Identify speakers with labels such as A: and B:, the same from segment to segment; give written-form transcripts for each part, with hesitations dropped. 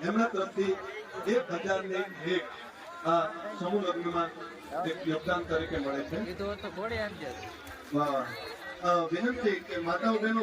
A: એમના તરફથી 1001 આ સમૂહ લગ્નમાં એક યોગદાન તરીકે મળે છે. વિનંતી કે માતાઓ બહેનો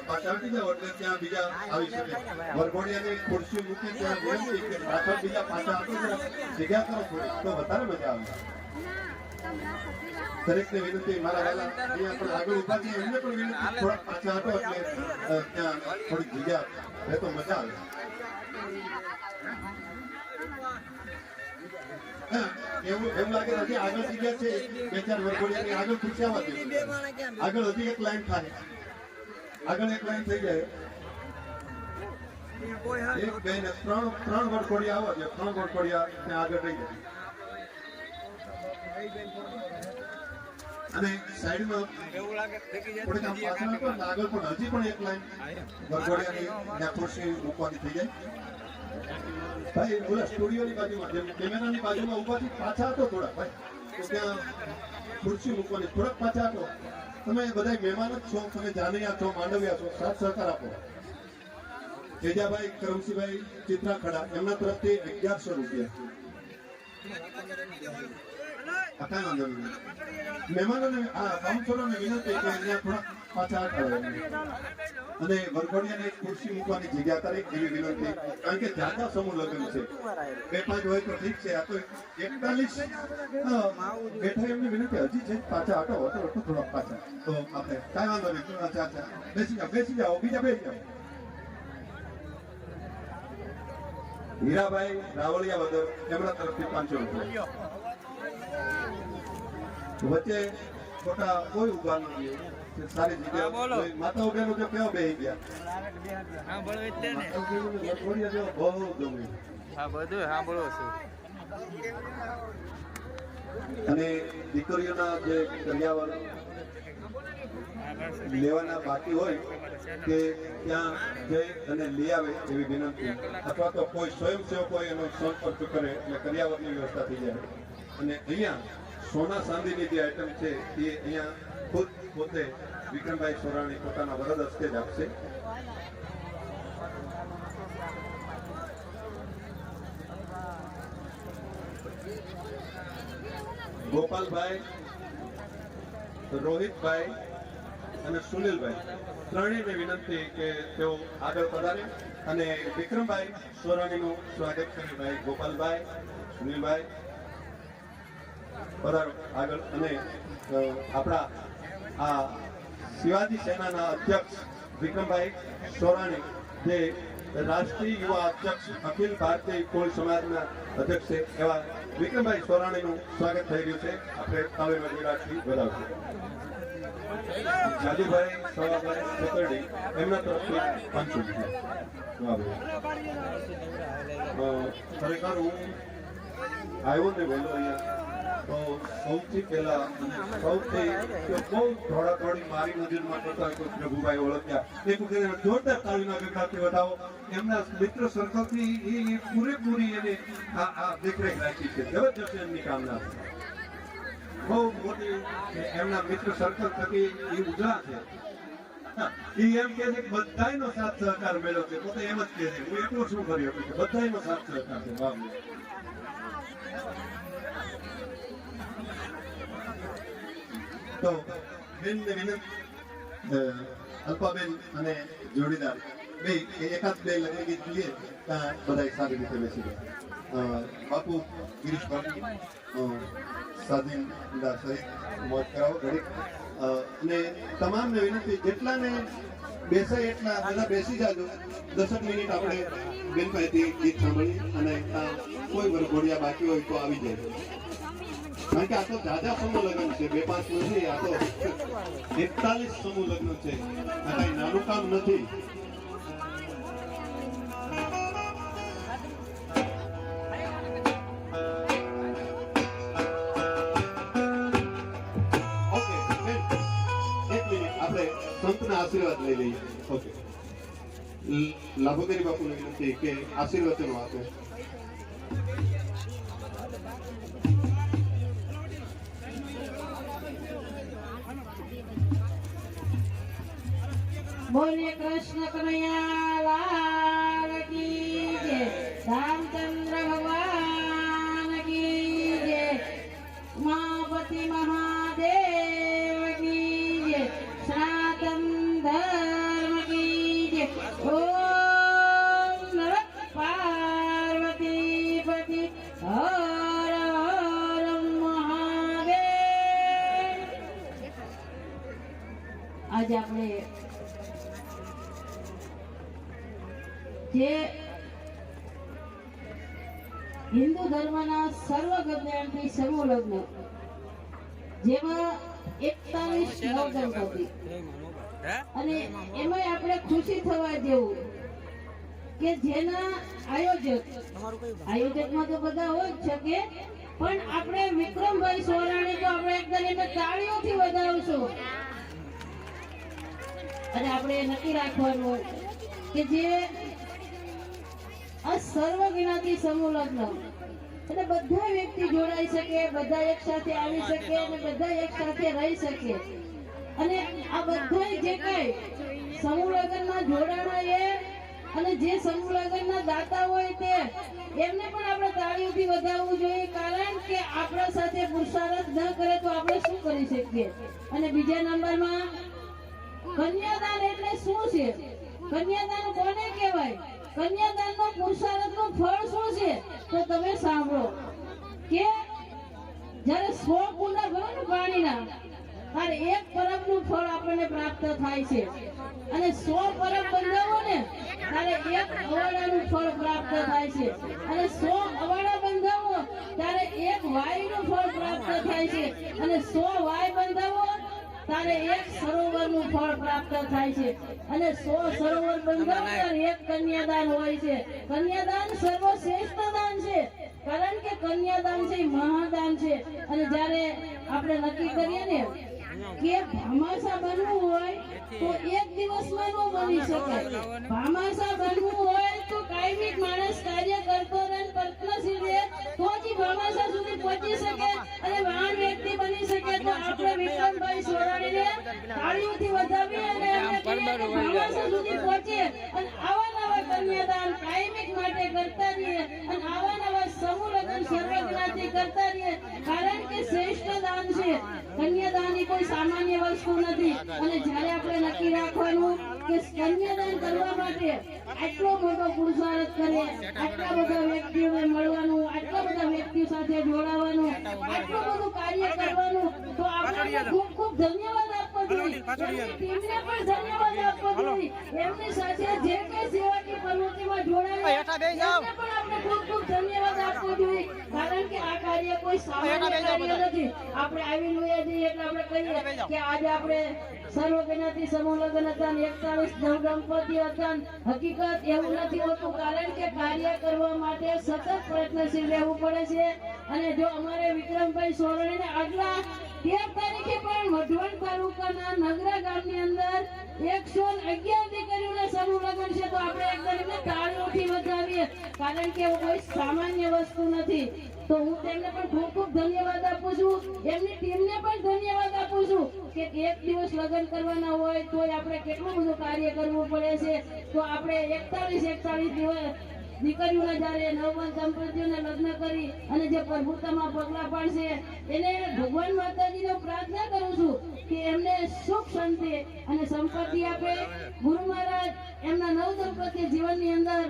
A: પાછળથી જાઓ એટલે ત્યાં બીજા આવી શકે. વરઘોડિયાની ખુરશી મૂકી ત્યાં વિનંતી કે પાછળ બીજા પાછા આપો, જગ્યા કરો થોડી તો વધારે મજા આવે. દરેકને વિનંતી, મારા વહેલા અહીંયા પણ આગળ ઉભા છે એમને પણ વિનંતી થોડાક પાછા આપો એટલે ત્યાં થોડીક જગ્યા રહે તો મજા આવે. એવું એમ લાગે હજી આગળ જગ્યા છે, બે ચાર વરઘોડિયાની આગળ ખુરશી આવવા દે, આગળ હજી એક લાઈન થાય, આગળ એક લાઈન થઈ જાય, એક બે ને ત્રણ વરઘોડિયા આવવા દે, ત્રણ વરઘોડિયા ત્યાં આગળ રહી જાય. અને સાઈડમાં થોડીક આમ પાછળ હતો ને આગળ પણ હજી પણ એક લાઈન વરઘોડિયાની ત્યાં ખુરશી મૂકવાની થઈ જાય. ભાઈ ઓલા સ્ટુડિયોની બાજુમાં જેમ કેમેરાની બાજુમાં ઉભાથી પાછા હતો થોડા ભાઈ, તો ત્યાં ખુરશી મૂકવાની થોડાક પાછા હતો. તમે બધા મહેમાન જ છો, તમે જાનૈયા છો, માંડવ્યા છો, સાથ સહકાર આપો. તેજાભાઈ કરમસિંહભાઈ ચિત્રાખડા એમના તરફથી 1100 રૂપિયા. મહેમાનોને કાઉન્સલરોને વિનંતી કે અહીંયા થોડા પાછા આવે અને વરઘોડિયાને ખુરશી મૂકવાની જગ્યા કરે એવી વિનંતી. કારણ કે જાજા સમૂહ લગ્ન છે, 2-5 હોય તો ઠીક છે, આ તો 41 બેઠા એમની વિનંતી હજી છે પાછા હટો થોડા પાછા. તો આપણે કાંઈ વાંધો નહીં, અચ્છા બેસી જાઓ, બીજા બેસી જાઓ. હીરાભાઈ રાવળિયા વદર એમના તરફથી 500 રૂપિયા. વચ્ચે ખોટા કોઈ ઉભા નથી, સારી જગ્યા માતાઓ બહેનો જો કેવા બેસી ગયા. બહુ ગમે અને દીકરીઓના જે કરિયાવર લેવાના બાકી હોય કે ત્યાં જઈ અને લઈ આવે એવી વિનંતી, અથવા તો કોઈ સ્વયંસેવક હોય એનો સંપર્ક કરે એટલે કરિયાવરની વ્યવસ્થા થઈ જાય. અને અહીંયા સોના ચાંદીની જે આઈટમ છે એ અહીંયા ખુદ પોતે વિક્રમભાઈ સોરાણી પોતાના વરદ હસ્તે જ આપશે. ગોપાલભાઈ, રોહિતભાઈ અને સુનિલભાઈ ત્રણેયને વિનંતી કે તેઓ આગળ પધારે અને વિક્રમભાઈ સોરાણીનું સ્વાગત કરે. ભાઈ ગોપાલભાઈ, સુનિલભાઈ પધારો આગળ. અને આપણા આ શિવાજી સેનાના અધ્યક્ષ વિક્રમભાઈ સોરાણી, જે રાષ્ટ્રીય યુવા અધ્યક્ષ અખિલ ભારતીય કોળી સમાજના અધ્યક્ષ છે, એવા વિક્રમભાઈ સોરાણીનું સ્વાગત થઈ રહ્યું છે. આપણે તાળીઓના ગોળાથી વધાવશું. જાદુભાઈ સવાભાઈ ચતરડી એમના તરફથી 500 રૂપિયા. ખરેખર હું આવ્યો ને વહેલો અહીંયા તો સૌથી પહેલા સૌથી બહુ થોડી મારી નજરમાં કરતા પ્રભુભાઈ ઓળખ્યા. એક વખત જોરદાર તાળીના ગગડાથી વધાવો. એમના મિત્ર સર્કલથી એ પૂરેપૂરી એને આ દેખરેખ રાખી છે. જબરજસ્ત એમની કામના બહુ મોટી એમના મિત્ર સર્કલ થકી એ ઉજળા છે. એ એમ કે છે કે બધાનો સાથ સહકાર મેળવ્યો છે. પોતે એમ જ કહે છે, હું એટલું શું કર્યો કે બધાનો સાથ સહકાર છે. બાબુ તો બેન ને વિનંતી, અલ્પાબેન અને જોડીદાર બે એકાદ બે લગ્ન ગીત જોઈએ ત્યાં બધા સારી રીતે બેસી ગયા. બાપુ ગિરીશ બાપુ સાધીન સહિત મોજ કરાવો ઘડીક. અને તમામને વિનંતી, જેટલાને બેસાય એટલા બધા બેસી જાજો. 10 મિનિટ આપણે બેન પાસેથી ગીત સાંભળીએ અને કોઈ વરઘોડિયા બાકી હોય તો આવી જાય. કારણ કે આ તો જાજા સમૂહ લગ્ન છે, 2-5 નથી, આ તો 41 સમૂહ લગ્ન છે. આ કઈ નાનું કામ નથી. ઓકે, એક મિનિટ આપણે સંતના આશીર્વાદ લઈ લઈએ. ઓકે, લાભોગીરી બાપુને વિનંતી કે આશીર્વચનો આપે.
B: બોલે કૃષ્ણ કનૈયા લાલ કી रामचंद्र भगवान की जय, उमापति महादेव की जय, सनातन धर्म की जय। ओम नमः पार्वती पति हर हर महादेव। आज આપણે જે હિન્દુ ધર્મના સર્વ કલ્યાણથી સમૂહ લગ્ન જેમાં 41 નવદંપતિ અને એમાં આપણે ખુશી થવા જેવું કે જેના આયોજકમાં તો બધા હોય જ શકે, પણ આપણે વિક્રમભાઈ સોરાણી તો આપણે એકદમ એને તાળીઓથી વધાવશું અને આપણે નક્કી રાખવાનું કે જે આ સર્વ જ્ઞાતિ સમૂહ લગ્ન એટલે બધા વ્યક્તિ જોડાઈ શકે, બધા એક સાથે આવી શકે અને બધા એક સાથે રહી શકે અને આ બધા જે કઈ સમૂહ લગ્નમાં જોડાણા એ અને જે સમૂહ લગ્નના દાતા હોય તે એમને પણ આપણે તાળીઓથી વધાવવું જોઈએ, કારણ કે આપણા સાથે પુરુષાર્થ ન કરે તો આપણે શું કરી શકીએ। અને બીજા નંબરમાં કન્યાદાન એટલે શું છે? કન્યાદાન કોને કહેવાય? કન્યાદાનનો પુરુષાર્થનું ફળ શું છે? તો તમે સાંભળો કે જ્યારે 100 કુંડા ભરો ને પાણીના ત્યારે એક પરબનું ફળ આપણને પ્રાપ્ત થાય છે અને 100 પરબ બંધાવો ને ત્યારે એક અવાડાનું ફળ પ્રાપ્ત થાય છે અને 100 અવાડા બંધાવો ત્યારે એક વાયનું ફળ પ્રાપ્ત થાય છે અને 100 વાય બંધાવો ત્યારે એક સરોવરનું ફળ પ્રાપ્ત થાય છે અને 100 સરોવર બંધાવો ત્યારે એક કન્યાદાન હોય છે। કન્યાદાન સર્વશ્રેષ્ઠ દાન છે, કારણ કે કન્યાદાન છે મહાદાન છે। અને જ્યારે આપણે નક્કી કરીએ ને કે ભામાસા બનવું હોય તો એક દિવસમાં ન બની શકે। ભામાસા બનવું હોય તો કાયમિક માણસ કાર્ય કરતો રહે, પ્રયત્નશીલ રહે તો જ ભામાસા સુધી પહોંચી શકે અને મહાન વ્યક્તિ બની શકે। તો આપણે વિક્રમભાઈ સોરાણીને તાળીઓથી વધાવી અને એમને ભામાસા સુધી પહોંચે અને આવા નવા કન્યાદાન કાયમિક માટે કરતા રહીએ અને આવા નવા સમૂહ લગ્ન સર્વજ્ઞાતિ કરતા રહીએ, કારણ કે શ્રેષ્ઠ દાન છે। કન્યાદાન એ કોઈ સામાન્ય વસ્તુ નથી અને જ્યારે આપણે નક્કી રાખવાનું કે કન્યાદાન કરવા માટે આટલો મોટો પુરુષાર્થ કરે, આટલા બધા વ્યક્તિઓને મળવાનું, આટલા બધા વ્યક્તિઓ સાથે જોડાવાનું, આટલું બધું કાર્ય કરવાનું, તો આપણે ખૂબ ખૂબ ધન્યવાદ આપવો જોઈએ। એમની ટીમને પણ ધન્યવાદ આપવો જોઈએ। એમની સાથે જે કઈ સેવાકીય પ્રવૃત્તિમાં જોડાયા એમને પણ આપણે ખૂબ ખૂબ ધન્યવાદ આપવો જોઈએ, કારણ કે આ કાર્ય કોઈ સામાન્ય કાર્ય નથી। આપણે આવી લોયા જઈએ એટલે આપણે કહીએ કે આજે આપણે સર્વજ્ઞાતિ સમૂહ લગ્ન હતા, 41 નવદંપતિ હતા। હકીકત એવું નથી હોતું, કારણ કે કાર્ય કરવા માટે સતત પ્રયત્નશીલ રહેવું પડે છે। અને જો અમારે વિક્રમભાઈ સોરાણીને આગલા 13 તારીખે પણ મઢવણ તાલુકાના નગરા ગામની અંદર 111 દીકરીઓના સમૂહ લગ્ન છે, તો આપણે એકદમ તાળીઓથી વધાવીએ, કારણ કે એવું કોઈ સામાન્ય વસ્તુ નથી। તો હું તેમને પણ ખૂબ ખૂબ ધન્યવાદ આપું છું, એમની ટીમને પણ ધન્યવાદ આપું છું કે એક દિવસ લગ્ન કરવાના હોય તો આપણે કેટલું બધું કાર્ય કરવું પડે છે। તો આપણે 41 દિવસ દીકરીઓના જ્યારે નવવન દંપતીઓને લગ્ન કરી અને જે પ્રભુતામાં પગલા પાડશે એને ભગવાન માતાજીને પ્રાર્થના કરું છું કે એમને સુખ શાંતિ અને સંપત્તિ આપે। ગુરુ મહારાજ એમના નવ દંપતી જીવનની અંદર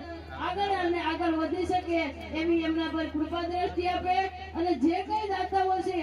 B: આગળ અને આગળ વધી શકે એવી એમના પર કૃપા દ્રષ્ટિ આપે। અને જે કઈ દાતાઓ છે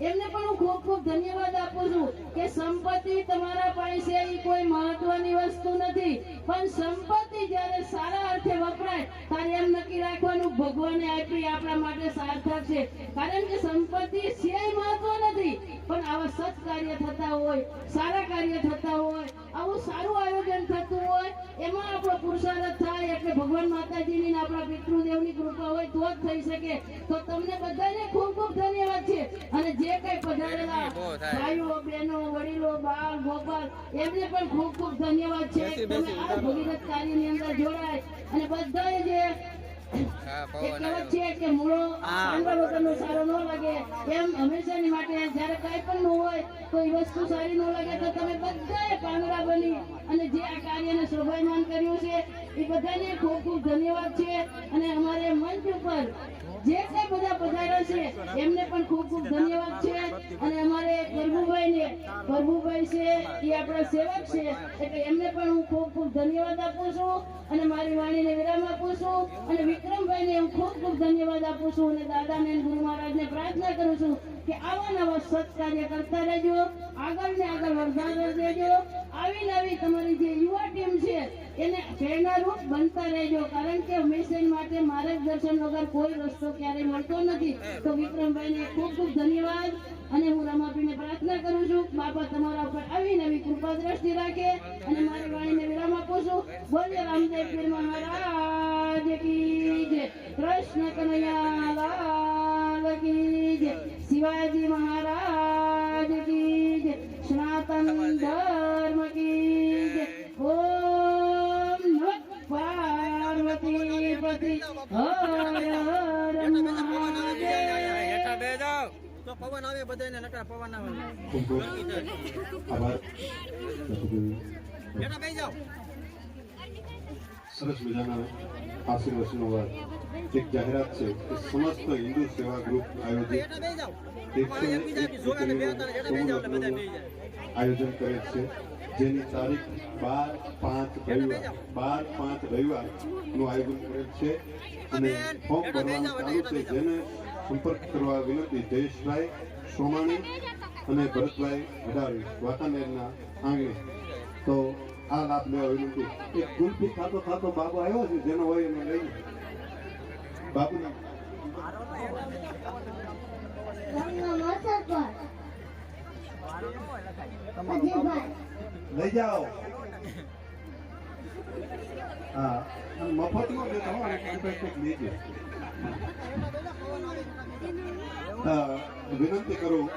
B: એમને પણ હું ખૂબ ખૂબ ધન્યવાદ આપું છું કે સંપત્તિ તમારા પાસે એ કોઈ મહત્વની વસ્તુ નથી, પણ સંપત્તિ જ્યારે સારા અર્થે વપરાય ત્યારે એમ નક્કી રાખવાનું ભગવાને આપી આપણા માટે સાર્થક છે, કારણ કે સંપત્તિ સિવાય મહત્વ નથી, પણ આવા સત્કાર્ય થતા હોય, સારા કાર્ય થતા હોય, આવું સારું આયોજન થતું હોય, એમાં આપણો પુરુષાર્થ થાય એટલે ભગવાન માતાજીની આપણા પિતૃદેવની કૃપા હોય તો જ થઈ શકે। તો તમને બધાને ખૂબ ખૂબ ધન્યવાદ છે। અને જે કઈ પધારેલા ભાઈઓ બહેનો વડીલો બાળ ગોપાલ એમને પણ ખૂબ ખૂબ ધન્યવાદ છે, તમે આ ભગીરથ કાર્યની અંદર જોડાય અને બધાએ જે કહેવત છે કે મૂળો પાંદડા વગરનો સારો ન લાગે, એમ હંમેશાની માટે જ્યારે કઈ પણ ન હોય તો એ વસ્તુ સારી ન લાગે, તો તમે બધાએ પાંદડા બની અને જે આ કાર્યને શોભાયમાન કર્યું છે એ બધાને ખૂબ ખૂબ ધન્યવાદ। ધન્યવાદ છે અને અમારે મંચ ઉપર જે કઈ બધા પધાર્યા છે એમને પણ ખૂબ ખૂબ ધન્યવાદ છે અને અમારે પ્રભુભાઈ છે એ આપણા સેવક છે એટલે એમને પણ હું ખૂબ ખૂબ ધન્યવાદ આપું છું અને મારી વાણીને વિરામ આપું છું અને વિક્રમભાઈને હું ખૂબ ખૂબ ધન્યવાદ આપું છું અને દાદાને અને ગુરુ મહારાજને પ્રાર્થના કરું છું કે આવા નવા સત્કાર્ય કરતા રહેજો, આગળ ને આગળ વધારતા રહેજો, આવી નવી તમારી જે યુવા ટીમ છે એને પ્રેરણારૂપ બનતા રહેજો, કારણ કે હંમેશા માટે માર્ગદર્શન વગર કોઈ રસ્તો ક્યારેય મળતો નથી. તો વિક્રમભાઈને ખૂબ ખૂબ ધન્યવાદ અને હું રમાપીને પ્રાર્થના કરું છું બાપા તમારા ઉપર આવી નવી કૃપા દ્રષ્ટિ રાખે અને મારી વાણીને વિરામ આપું છું. બોલે રામદેવ પીર મહારાજ કી જય, કૃષ્ણ કનૈયા લાલ કી જય, શિવાજી મહારાજ કી જય, સનાતન ધર્મ કી જય. ઓમ નમઃ પાર્વતી પતિ હર હર મહાદેવ.
C: તો પવન આવે બધાને નકરા પવન આવે.
A: ખૂબ ખૂબ આભાર.
C: બેટા બેસી જાઓ.
A: સરસ મજાના આશીર્વચનો બાદ એક જાહેરાત છે કે સમસ્ત હિન્દુ સેવા ગ્રુપ આયોજિત
C: બેટા બેસી જાઓ.
A: 101 આયોજન કરે છે, જેની તારીખ 12/5 રવિવાર નું આયોજન કરેલ છે અને ફોર્મ ભરવાનું ચાલુ છે. જેને સંપર્ક કરવા વિનંતી જયેશભાઈ સોમાણી અને ભરતભાઈ વડાવી વાંકાનેરના આંગણે. તો આ લાભ લેવા વિનંતી. એક ગુલફી ખાતો ખાતો બાબુ આવ્યો છે, જેનો હોય એને લઈ બાબુ લઈ જાઓ. હા, મફતમાં દેતો હોય લેજો. વિનંતી કરું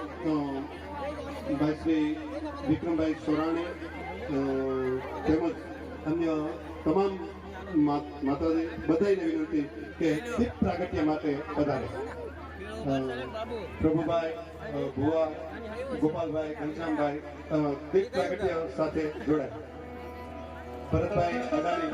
A: ભાઈ શ્રી વિક્રમભાઈ સોરાણી તેમજ અન્ય તમામ માતાજી બધાને વિનંતી કે દીપ પ્રાગટ્ય માટે પધારે. પ્રભુભાઈ, ભુવા, ગોપાલભાઈ, ઘનશ્યામભાઈ દીપ પ્રાગટ્ય સાથે જોડાય. ભરતભાઈ અદાણી